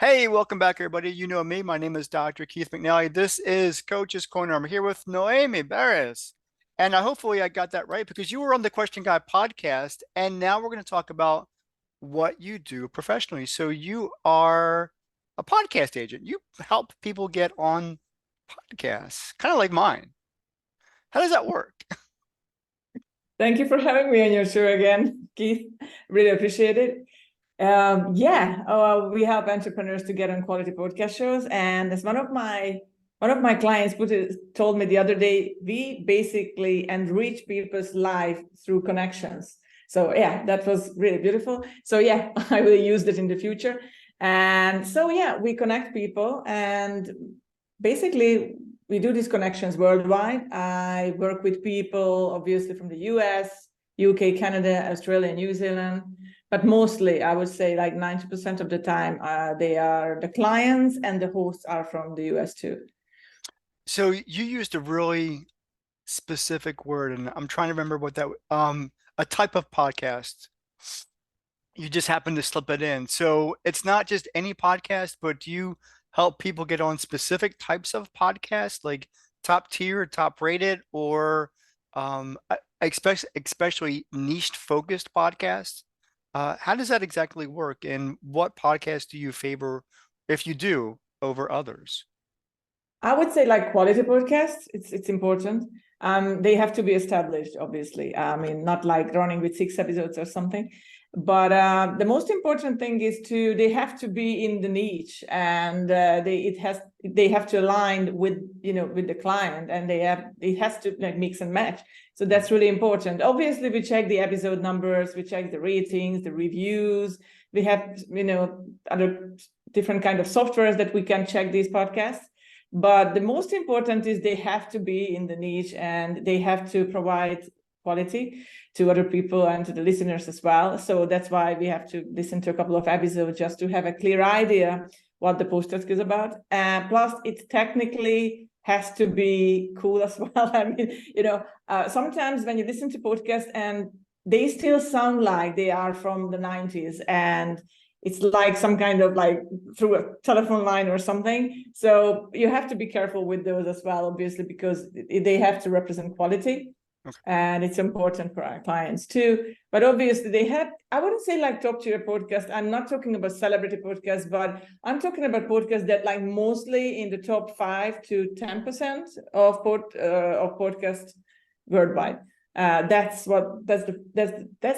Hey, welcome back, everybody. You know me. My name is Dr. Keith McNally. This is Coach's Corner. I'm here with Noemi Beres. And hopefully I got that right because you were on the Question Guy podcast. And now we're going to talk about what you do professionally. So you are a podcast agent. You help people get on podcasts, kind of like mine. How does that work? Thank you for having me on your show again, Keith. Really appreciate it. We help entrepreneurs to get on quality podcast shows, and as one of my clients told me the other day, we basically enrich people's life through connections. So yeah, that was really beautiful. So yeah, I will use that in the future. And so yeah, we connect people, and basically we do these connections worldwide. I work with people obviously from the US, UK, Canada, Australia, New Zealand, but mostly I would say like 90% of the time they are the clients, and the hosts are from the US too. So you used a really specific word, and I'm trying to remember what a type of podcast. You just happen to slip it in. So it's not just any podcast, but do you help people get on specific types of podcasts, like top tier, top rated, or especially niche focused podcasts? How does that exactly work? And what podcast do you favor, if you do, over others? I would say like quality podcasts, it's important. They have to be established, obviously. I mean, not like running with 6 episodes or something. But the most important thing is they have to be in the niche, and they have to align with with the client, and it has to like mix and match. So that's really important. Obviously, we check the episode numbers, we check the ratings, the reviews. We have other different kind of softwares that we can check these podcasts. But the most important is they have to be in the niche, and they have to provide quality to other people and to the listeners as well. So that's why we have to listen to a couple of episodes just to have a clear idea what the podcast is about. Plus, it technically has to be cool as well. I mean, sometimes when you listen to podcasts and they still sound like they are from the 90s, and it's like some kind of like through a telephone line or something. So you have to be careful with those as well, obviously, because they have to represent quality. Okay. And it's important for our clients too. But obviously I wouldn't say like top tier podcast. I'm not talking about celebrity podcasts, but I'm talking about podcasts that like mostly in the top 5 to 10% of podcasts worldwide. That's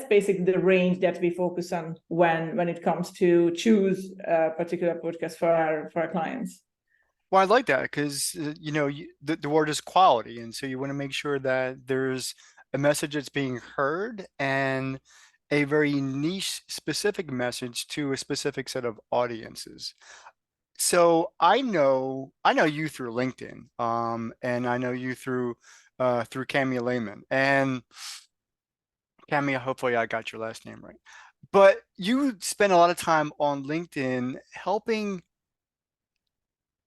basically the range that we focus on when it comes to choose a particular podcast for our clients. Well, I like that because the word is quality, and so you want to make sure that there's a message that's being heard and a very niche specific message to a specific set of audiences. So I know you through LinkedIn, and I know you through Cammy Lehman. And Cammy, hopefully I got your last name right. But you spend a lot of time on LinkedIn helping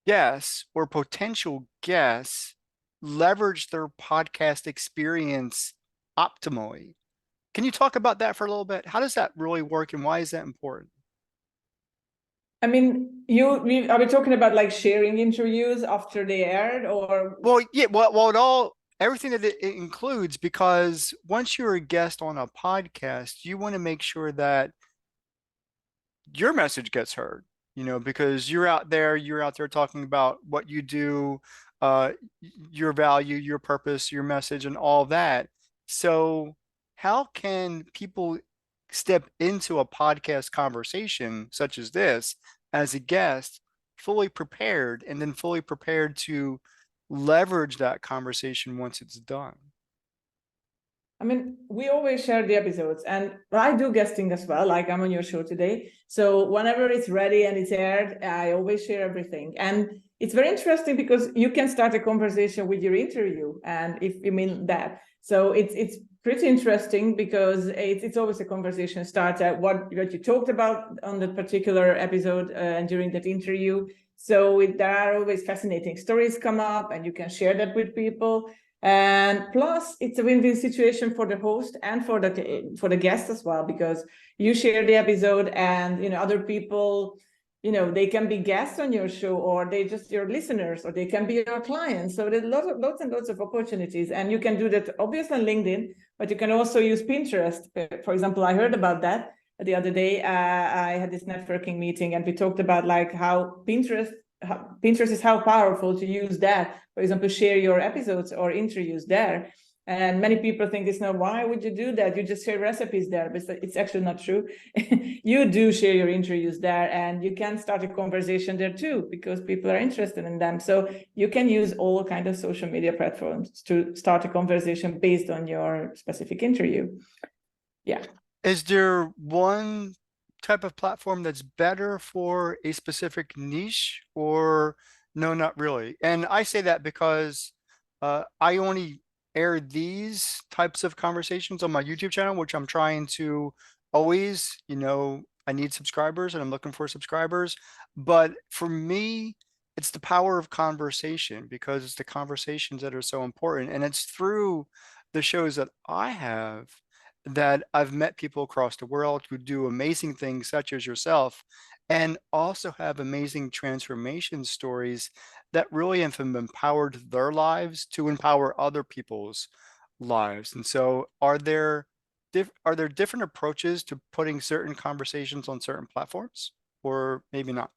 guests or potential guests leverage their podcast experience optimally. Can you talk about that for a little bit? How does that really work, and why is that important? I mean, are we talking about like sharing interviews after they aired, or? Well, yeah, everything that it includes, because once you're a guest on a podcast, you want to make sure that your message gets heard, because you're out there talking about what you do, uh, your value, your purpose, your message, and all that. So, how can people step into a podcast conversation such as this as a guest, fully prepared, and then fully prepared to leverage that conversation once it's done? I mean, we always share the episodes, and I do guesting as well. Like I'm on your show today. So whenever it's ready and it's aired, I always share everything. And it's very interesting because you can start a conversation with your interview, and if you mean that. So it's pretty interesting because it's always a conversation starter, what you talked about on that particular episode and during that interview. So there are always fascinating stories come up, and you can share that with people. And plus, it's a win-win situation for the host and for the guest as well, because you share the episode, and other people, they can be guests on your show, or they just your listeners, or they can be your clients. So there's lots and lots of opportunities, and you can do that obviously on LinkedIn, but you can also use Pinterest. For example, I heard about that the other day. I had this networking meeting, and we talked about like how Pinterest is how powerful to use that. For example, share your episodes or interviews there. And many people think it's not, why would you do that? You just share recipes there, but it's actually not true. You do share your interviews there, and you can start a conversation there too, because people are interested in them. So you can use all kinds of social media platforms to start a conversation based on your specific interview. Yeah. Is there one type of platform that's better for a specific niche, or no, not really? And I say that because I only air these types of conversations on my YouTube channel, which I'm trying to always, I need subscribers and I'm looking for subscribers. But for me, it's the power of conversation, because it's the conversations that are so important. And it's through the shows that I have that I've met people across the world who do amazing things, such as yourself, and also have amazing transformation stories that really have empowered their lives to empower other people's lives. And so, are there different approaches to putting certain conversations on certain platforms, or maybe not?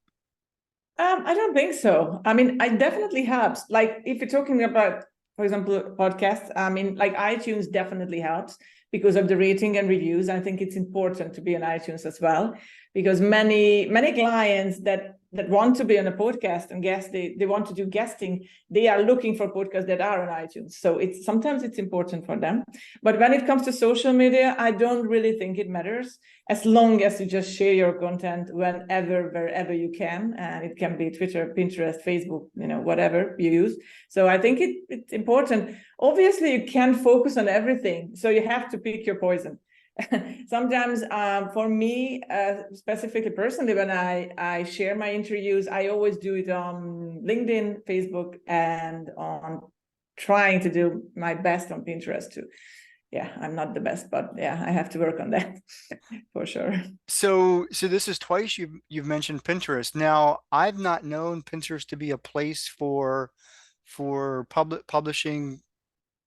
I don't think so. I mean, it definitely helps. Like if you're talking about, for example, podcasts, I mean, like iTunes definitely helps because of the rating and reviews. I think it's important to be on iTunes as well, because many clients that want to be on a podcast and guest, they want to do guesting, they are looking for podcasts that are on iTunes. So sometimes it's important for them. But when it comes to social media, I don't really think it matters, as long as you just share your content whenever, wherever you can. And it can be Twitter, Pinterest, Facebook, whatever you use. So I think it's important. Obviously, you can't focus on everything. So you have to pick your poison. Sometimes for me, specifically personally, when I share my interviews, I always do it on LinkedIn, Facebook, and on trying to do my best on Pinterest too. Yeah, I'm not the best, but yeah, I have to work on that for sure. So this is twice you've mentioned Pinterest. Now, I've not known Pinterest to be a place for publishing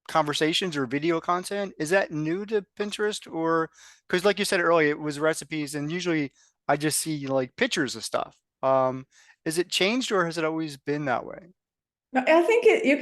conversations or video content. Is that new to Pinterest, or because like you said earlier, it was recipes and usually I just see like pictures of stuff. Is it changed, or has it always been that way? No, I think you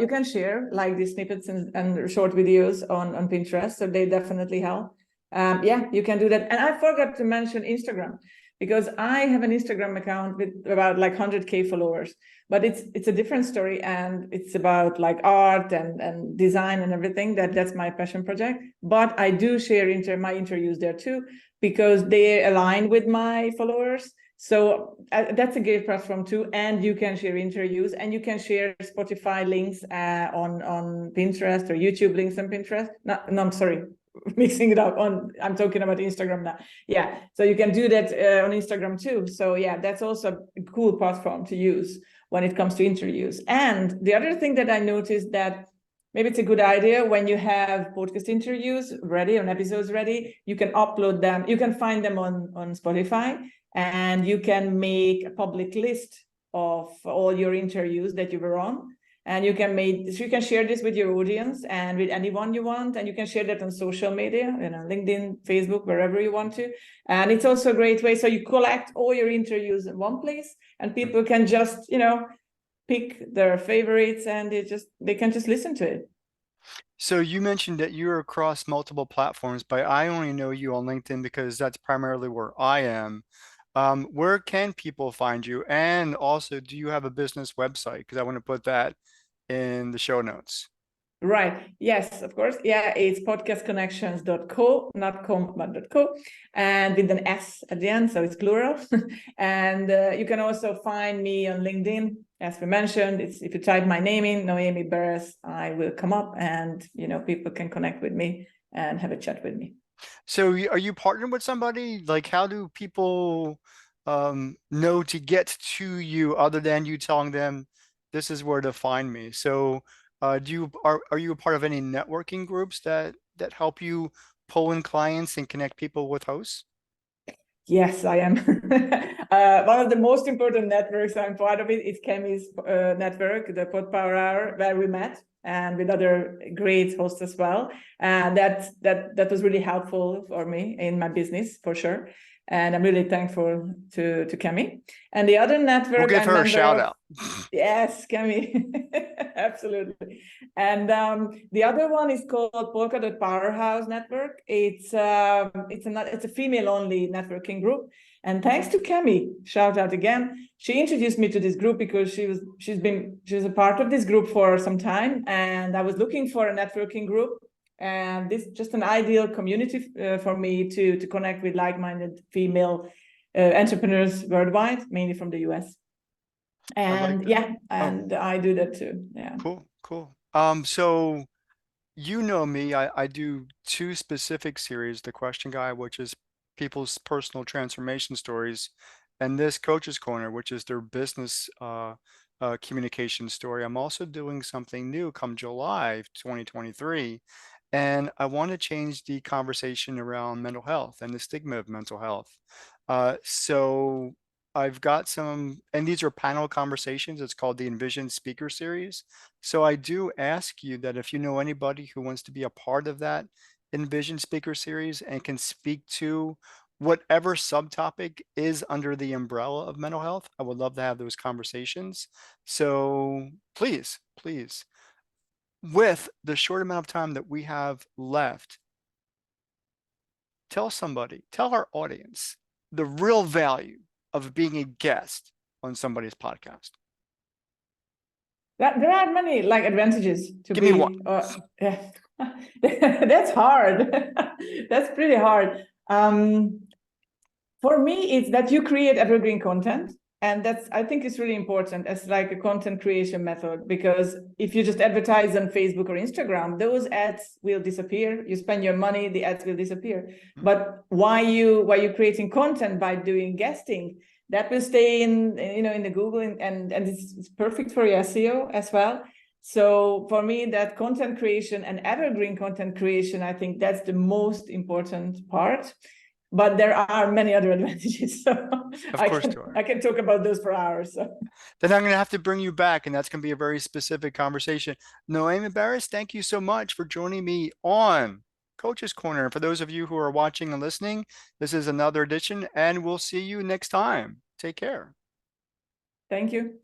can share like these snippets and short videos on Pinterest, so they definitely help. Yeah, you can do that. And I forgot to mention Instagram, because I have an Instagram account with about like 100K followers, but it's a different story, and it's about like art and design and everything. That's my passion project. But I do share my interviews there too, because they align with my followers. So that's a great platform too, and you can share interviews, and you can share Spotify links on Pinterest, or YouTube links on Pinterest. No, I'm sorry, mixing it up. I'm talking about Instagram now. Yeah, so you can do that on Instagram too. So yeah, that's also a cool platform to use when it comes to interviews. And the other thing that I noticed, that maybe it's a good idea, when you have podcast interviews ready, on episodes ready, you can upload them. You can find them on Spotify, and you can make a public list of all your interviews that you were on. And you can share this with your audience and with anyone you want, and you can share that on social media, LinkedIn, Facebook, wherever you want to. And it's also a great way. So you collect all your interviews in one place, and people can just, pick their favorites, and they can just listen to it. So you mentioned that you're across multiple platforms, but I only know you on LinkedIn because that's primarily where I am. Where can people find you? And also, do you have a business website? Because I want to put that in the show notes. Right. Yes, of course. Yeah, it's podcastconnections.co, not com, but .co, and with an S at the end, so it's plural. And you can also find me on LinkedIn, as we mentioned. It's if you type my name in, Noemi Beres, I will come up, and people can connect with me and have a chat with me. So are you partnered with somebody? Like, how do people know to get to you other than you telling them this is where to find me? So are you a part of any networking groups that help you pull in clients and connect people with hosts? Yes, I am. One of the most important networks I'm part of it is Kemi's network, the Pod Power Hour, where we met, and with other great hosts as well. And that was really helpful for me in my business for sure. And I'm really thankful to Kemi. And the other We'll network give I'm her a member shout of, out. yes, Kemi, absolutely. And the other one is called Polka Dot Powerhouse Network. It's a female-only networking group. And thanks to Kemi, shout out again. She introduced me to this group because she was a part of this group for some time, and I was looking for a networking group. And this is just an ideal community for me to connect with like-minded female entrepreneurs worldwide, mainly from the US. I like And that. yeah, Oh, and I do that too. Yeah. cool, cool. So you know me, I do two specific series, The Question Guy, which is people's personal transformation stories, and this Coach's Corner, which is their business communication story. I'm also doing something new come July 2023, and I want to change the conversation around mental health and the stigma of mental health. So I've got some, and these are panel conversations. It's called the Envision Speaker Series. So I do ask you that if you know anybody who wants to be a part of that Envision Speaker Series and can speak to whatever subtopic is under the umbrella of mental health, I would love to have those conversations. So please, please, with the short amount of time that we have left, tell somebody, tell our audience the real value of being a guest on somebody's podcast. There are many like advantages to Give me one. be. That's hard. That's pretty hard. For me, it's that you create evergreen content. And that's, I think it's really important as like a content creation method, because if you just advertise on Facebook or Instagram, those ads will disappear. You spend your money, the ads will disappear. But why you creating content by doing guesting, that will stay in the Google and it's perfect for your SEO as well. So for me, that content creation and evergreen content creation, I think that's the most important part. But there are many other advantages. So Of course you are. I can talk about those for hours. So. Then I'm going to have to bring you back, and that's going to be a very specific conversation. Noemi Beres, thank you so much for joining me on Coach's Corner. For those of you who are watching and listening, this is another edition, and we'll see you next time. Take care. Thank you.